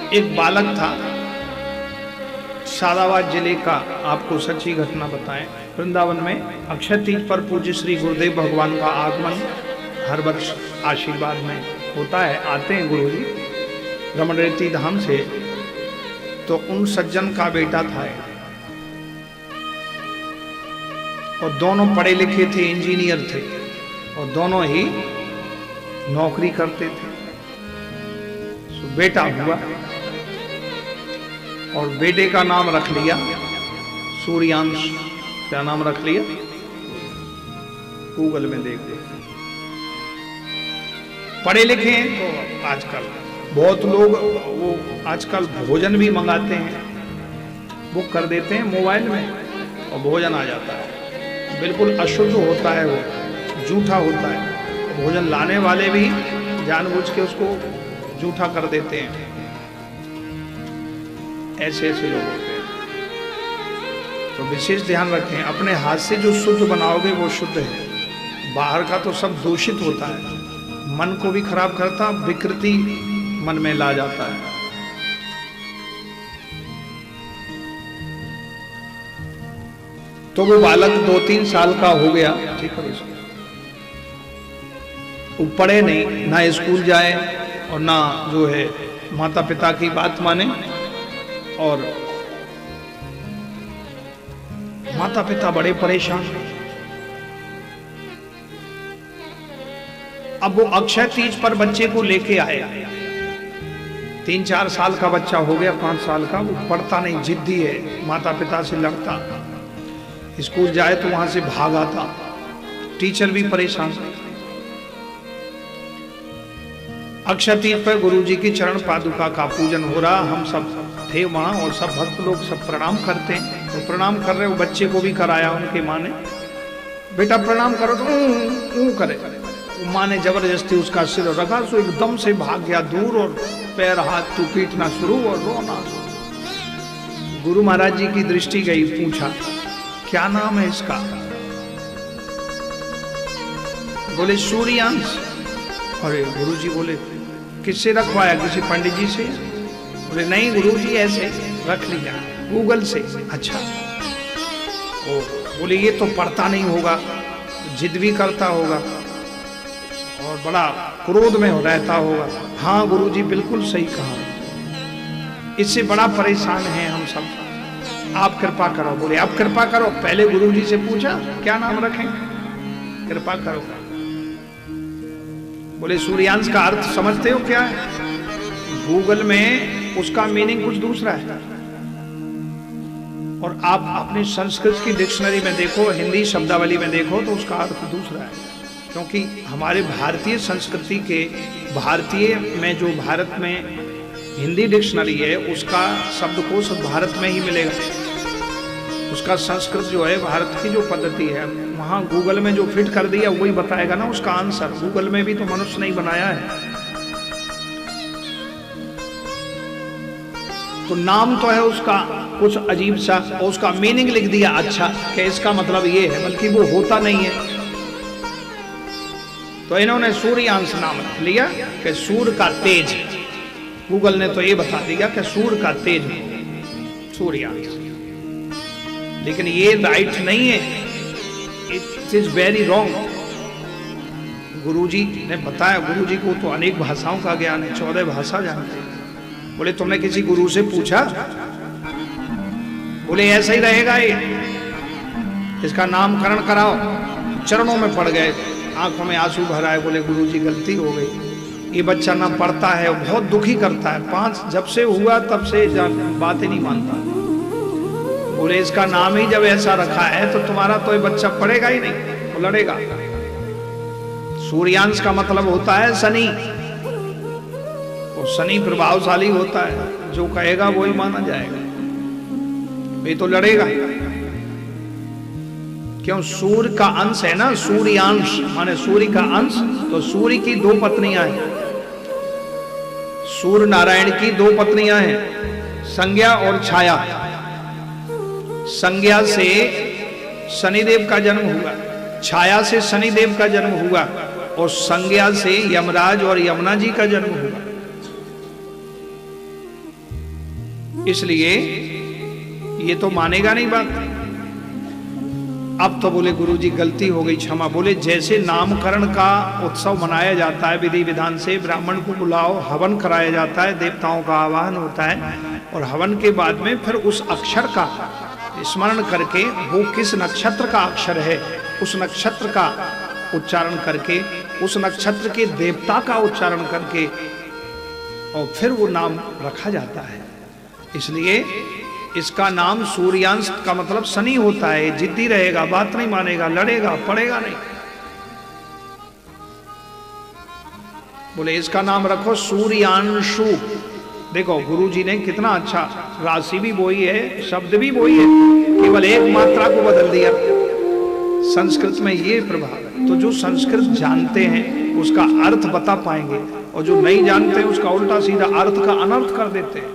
एक बालक था, शादाबाद जिले का, आपको सच्ची घटना बताएं। वृंदावन में अक्षय तीज पर पूज्य श्री गुरुदेव भगवान का आगमन हर वर्ष आशीर्वाद में होता है। आते हैं गुरु जी रमणरेती धाम से। तो उन सज्जन का बेटा था और दोनों पढ़े लिखे थे, इंजीनियर थे और दोनों ही नौकरी करते थे। तो बेटा हुआ और बेटे का नाम रख लिया सूर्यांश। क्या नाम रख लिया? गूगल में देख लो। पढ़े लिखे हैं तो आजकल बहुत लोग वो आजकल भोजन भी मंगाते हैं, बुक कर देते हैं मोबाइल में और भोजन आ जाता है। बिल्कुल अशुद्ध होता है, वो जूठा होता है। भोजन लाने वाले भी जानबूझ के उसको जूठा कर देते हैं। ऐसे ऐसे लोग होते हैं। तो विशेष ध्यान रखें, अपने हाथ से जो शुद्ध बनाओगे वो शुद्ध है। बाहर का तो सब दूषित होता है, मन को भी खराब करता, विकृति मन में ला जाता है। तो वो बालक 2-3 साल का हो गया, ठीक है, वो पढ़े नहीं, ना स्कूल जाए और ना जो है माता पिता की बात माने। और माता पिता बड़े परेशान। अब वो अक्षय तीज पर बच्चे को लेके आए। 3-4 साल का बच्चा हो गया, 5 साल का। वो पढ़ता नहीं, जिद्दी है, माता पिता से लड़ता, स्कूल जाए तो वहां से भाग आता, टीचर भी परेशान। अक्षय तीज पर गुरु जी की चरण पादुका का पूजन हो रहा। हम सब थे वहां और सब भक्त लोग सब प्रणाम करते हैं। तो प्रणाम कर रहे, वो बच्चे को भी कराया उनके माँ ने, बेटा प्रणाम करो, तो करे। माँ ने जबरदस्ती उसका सिर रखा, तो एकदम से भाग गया दूर और पैर हाथ पीटना शुरू और रोना। गुरु महाराज जी की दृष्टि गई, पूछा क्या नाम है इसका? बोले सूर्यांश। अरे गुरुजी बोले किससे रखवाया? किसी पंडित जी से? बोले नहीं गुरुजी, ऐसे रख लिया गूगल से। अच्छा। ओ बोले ये तो पढ़ता नहीं होगा, जिद भी करता होगा और बड़ा क्रोध में रहता होगा। हाँ गुरुजी बिल्कुल सही कहा, इससे बड़ा परेशान है हम सब, आप कृपा करो। बोले आप कृपा करो? पहले गुरुजी से पूछा क्या नाम रखें, कृपा करो। बोले सूर्यांश का अर्थ समझते हो क्या है? गूगल में उसका मीनिंग कुछ दूसरा है और आप अपनी संस्कृत की डिक्शनरी में देखो, हिंदी शब्दावली में देखो तो उसका अर्थ दूसरा है। क्योंकि हमारे भारतीय संस्कृति के, भारतीय में जो भारत में हिंदी डिक्शनरी है उसका शब्दकोश भारत में ही मिलेगा। उसका संस्कृत जो है भारत की जो पद्धति है, वहाँ गूगल में जो फिट कर दिया वही बताएगा ना उसका आंसर। गूगल में भी तो मनुष्य नहीं बनाया है। तो नाम तो है उसका कुछ अजीब सा और उसका मीनिंग लिख दिया अच्छा कि इसका मतलब ये है, बल्कि वो होता नहीं है। तो इन्होंने सूर्यांश नाम रख लिया कि सूर्य का तेज। गूगल ने तो ये बता दिया कि सूर्य का तेज सूर्यांश, लेकिन ये राइट नहीं है, इट इज वेरी रॉन्ग। गुरुजी ने बताया, गुरुजी को तो अनेक भाषाओं का ज्ञान है, 14 भाषा जानते हैं। बोले तुमने किसी गुरु से पूछा? बोले ऐसा ही रहेगा ये, इसका नामकरण कराओ। चरणों में पड़ गए, आंखों में आंसू भर आए। बोले गुरुजी गलती हो गई, ये बच्चा ना पढ़ता है, बहुत दुखी करता है, 5 जब से हुआ तब से बात ही नहीं मानता। बोले इसका नाम ही जब ऐसा रखा है तो तुम्हारा तो ये बच्चा पढ़ेगा ही नहीं, वो लड़ेगा। सूर्यांश का मतलब होता है शनि, और शनि प्रभावशाली होता है, जो कहेगा वही माना जाएगा, ये तो लड़ेगा। क्यों? सूर्य का अंश है ना, सूर्यांश माने सूर्य का अंश। तो सूर्य की 2 पत्नियां हैं, सूर्य नारायण की 2 पत्नियां हैं, संज्ञा और छाया। संज्ञा से शनिदेव का जन्म हुआ, छाया से शनिदेव का जन्म हुआ और संज्ञा से यमराज और यमुना जी का जन्म हुआ। इसलिए ये तो मानेगा नहीं बात। अब तो बोले गुरुजी गलती हो गई, क्षमा। बोले जैसे नामकरण का उत्सव मनाया जाता है विधि विधान से, ब्राह्मण को बुलाओ, हवन कराया जाता है, देवताओं का आवाहन होता है, और हवन के बाद में फिर उस अक्षर का स्मरण करके वो किस नक्षत्र का अक्षर है उस नक्षत्र का उच्चारण करके, उस नक्षत्र के देवता का उच्चारण करके, और फिर वो नाम रखा जाता है। इसलिए इसका नाम सूर्यांश का मतलब शनि होता है। जिद्दी रहेगा, बात नहीं मानेगा, लड़ेगा, पड़ेगा नहीं। बोले इसका नाम रखो सूर्यांशु। देखो गुरुजी ने कितना अच्छा राशि भी वही है, शब्द भी वही है, केवल एक मात्रा को बदल दिया। संस्कृत में ये प्रभाव है। तो जो संस्कृत जानते हैं उसका अर्थ बता पाएंगे, और जो नहीं जानते हैं उसका उल्टा सीधा अर्थ का अनर्थ कर देते हैं।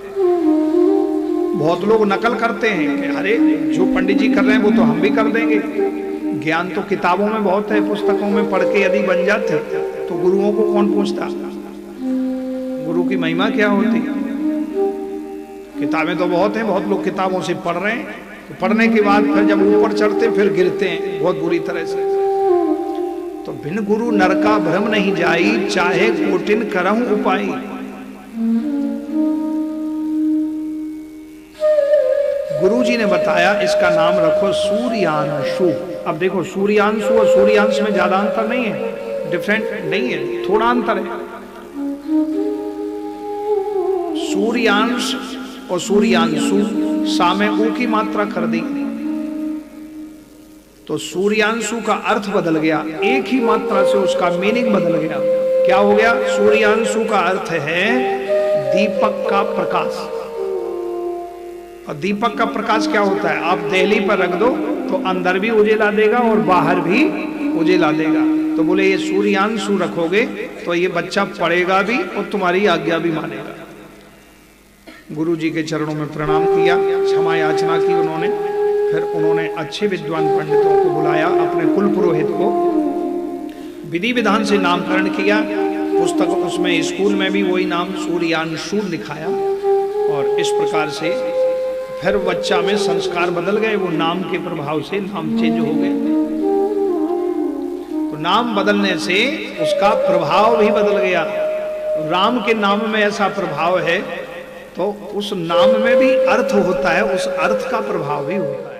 बहुत लोग नकल करते हैं कि अरे जो पंडित जी कर रहे हैं वो तो हम भी कर देंगे। ज्ञान तो किताबों में बहुत है, पुस्तकों में पढ़ के यदि बन जाते तो गुरुओं को कौन पूछता? गुरु की महिमा क्या होती? किताबें तो बहुत हैं, बहुत लोग किताबों से पढ़ रहे हैं, तो पढ़ने के बाद फिर जब ऊपर चढ़ते फिर गिरते हैं बहुत बुरी तरह से। तो बिन गुरु नर का भ्रम नहीं जाई, चाहे कोटिन करहु उपाय। गुरुजी ने बताया इसका नाम रखो सूर्यांशु। अब देखो सूर्यांशु और सूर्यांश में ज्यादा अंतर नहीं है, डिफरेंट नहीं है, थोड़ा अंतर है। सूर्यांश और सूर्यांशु सामे ऊ की मात्रा कर दी तो सूर्यांशु का अर्थ बदल गया, एक ही मात्रा से उसका मीनिंग बदल गया। क्या हो गया? सूर्यांशु का अर्थ है दीपक का प्रकाश। और दीपक का प्रकाश क्या होता है? आप देहली पर रख दो तो अंदर भी उजेला देगा और बाहर भी उजेला देगा। तो बोले ये सूर्यांशु रखोगे तो ये बच्चा पढ़ेगा भी और तुम्हारी आज्ञा भी मानेगा। गुरु जी के चरणों में प्रणाम किया, क्षमा याचना की उन्होंने। फिर उन्होंने अच्छे विद्वान पंडितों को बुलाया, अपने कुल पुरोहित को, विधि विधान से नामकरण किया। पुस्तक उसमें स्कूल में भी वही नाम सूर्यांशु लिखाया, और इस प्रकार से फिर बच्चा में संस्कार बदल गए। वो नाम के प्रभाव से नाम चेंज हो गए। तो नाम बदलने से उसका प्रभाव भी बदल गया। राम के नाम में ऐसा प्रभाव है तो उस नाम में भी अर्थ होता है, उस अर्थ का प्रभाव भी होता है।